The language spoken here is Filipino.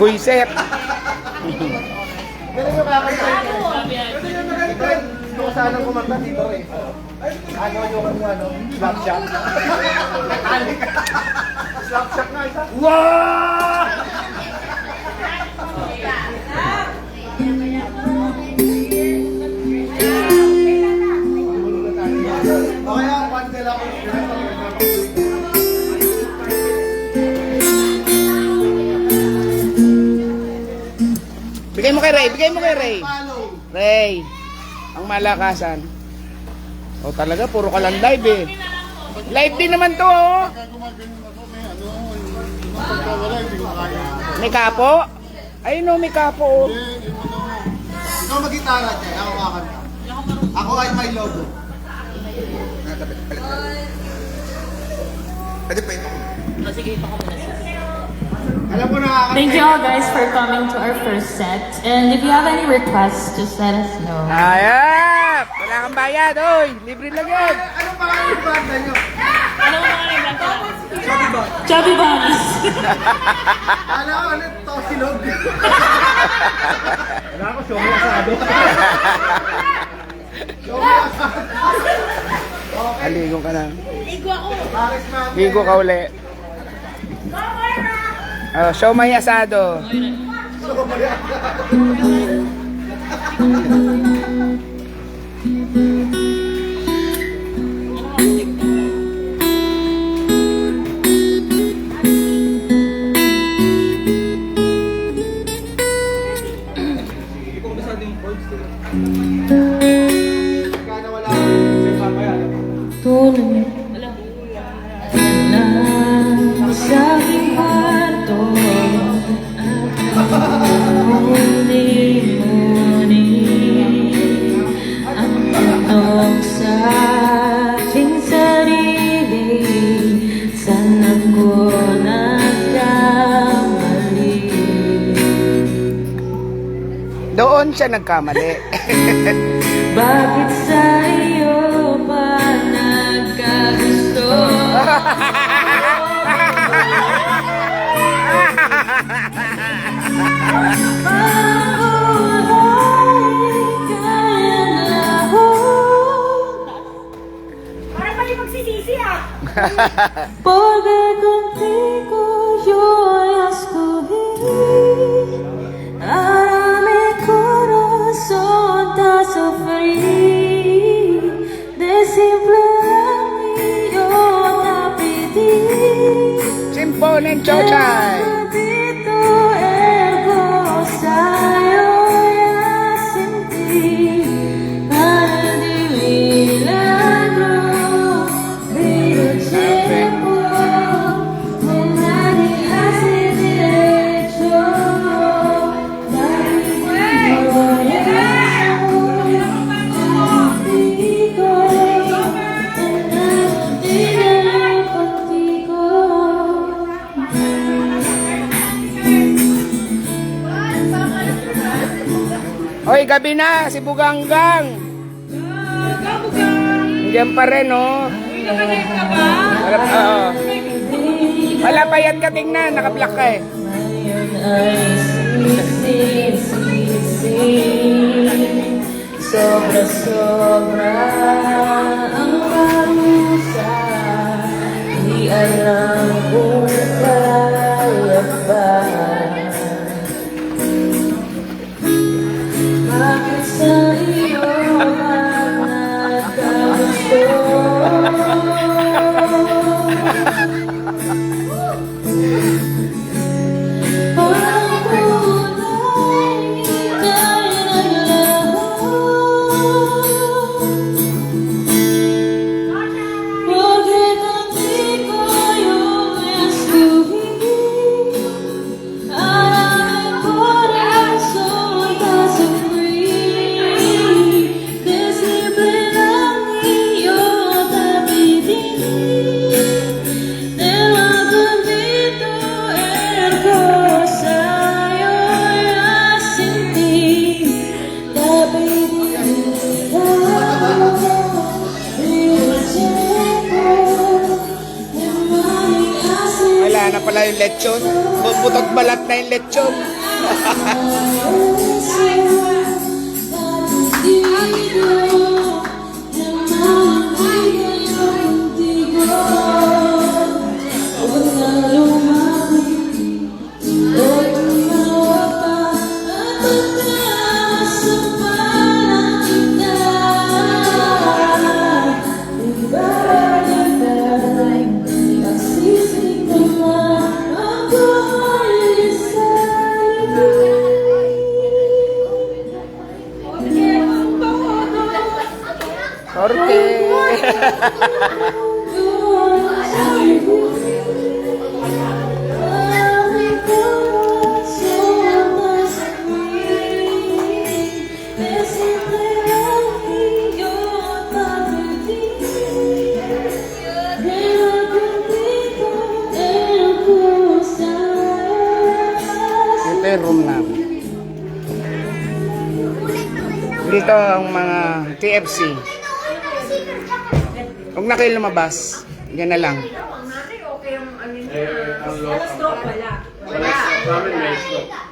Buiset. Ganun yung kakanta. Ganun yung maganda. Kung saan ang kumanta dito eh. Ano yung slap shot? Slap shot nga isa. Wow! Okay lang, pandel ako. Bigay mo kay Ray, bigay mo kay Ray. Ray, ang malakasan. O talaga, puro ka lang live eh. Live din naman to oh. May kapo? Ayun oh, may kapo oh. Ikaw mag-gitara dyan, ako kakanta. Ako ay may logo. Pwede pa ito. Sige, ito ko muna. Alam mo nakakanta. Thank you all guys for coming to our first set. And if you have any requests, just let us know. Ayap! Wala kang bayad, oy. Libre lang yan. Anong pangalan yung banda nyo? Ano ba mga ibang Chubby Bunnies. Alam ko, ano? Tosilog. Wala ako, show me asado. Show me asado. Aligo ka na. Paris na. Ligo ka uli. Oh, show may asado. Show me asado. Kaya wala ako. Sir, mamaya. Tulad na sa aking kwarto at muli-muli ang tanong sa aking sarili, saan ako nagkamali? Doon siya nagkamali. Bakit sa iyo pa nagkagusto? Parang mali magsisisi ah. Porque contigo yo escogí. Ahora mi corazón está sufrir. De simple yo te pedí. Simpon and Chochay. Despacito el gozayo ya sentí. Para ti milagro, vino tiempo, nadie hace derecho. Hoy, gabi na, si Buganggang. Diyan pa rin, oh. Wala, oo. Wala pa yan ka tingnan, naka-block ka eh. Sobra-sobra ang parusa, di alam kung kaya ba. Bakit sa iyo nagkagusto? Parang kulay tayo naglaho. Porque contigo yo escogí. Ahora mi corazón está sufrir. De simple yo te pedí. yung lechon. Butot balat na yung lechon. Orte. Ito yung room namin. Dito ang mga TFC. Huwag na kayo lumabas. Yan na lang. Okay yung ano niya. Alas 2 wala. Sa amin may stop.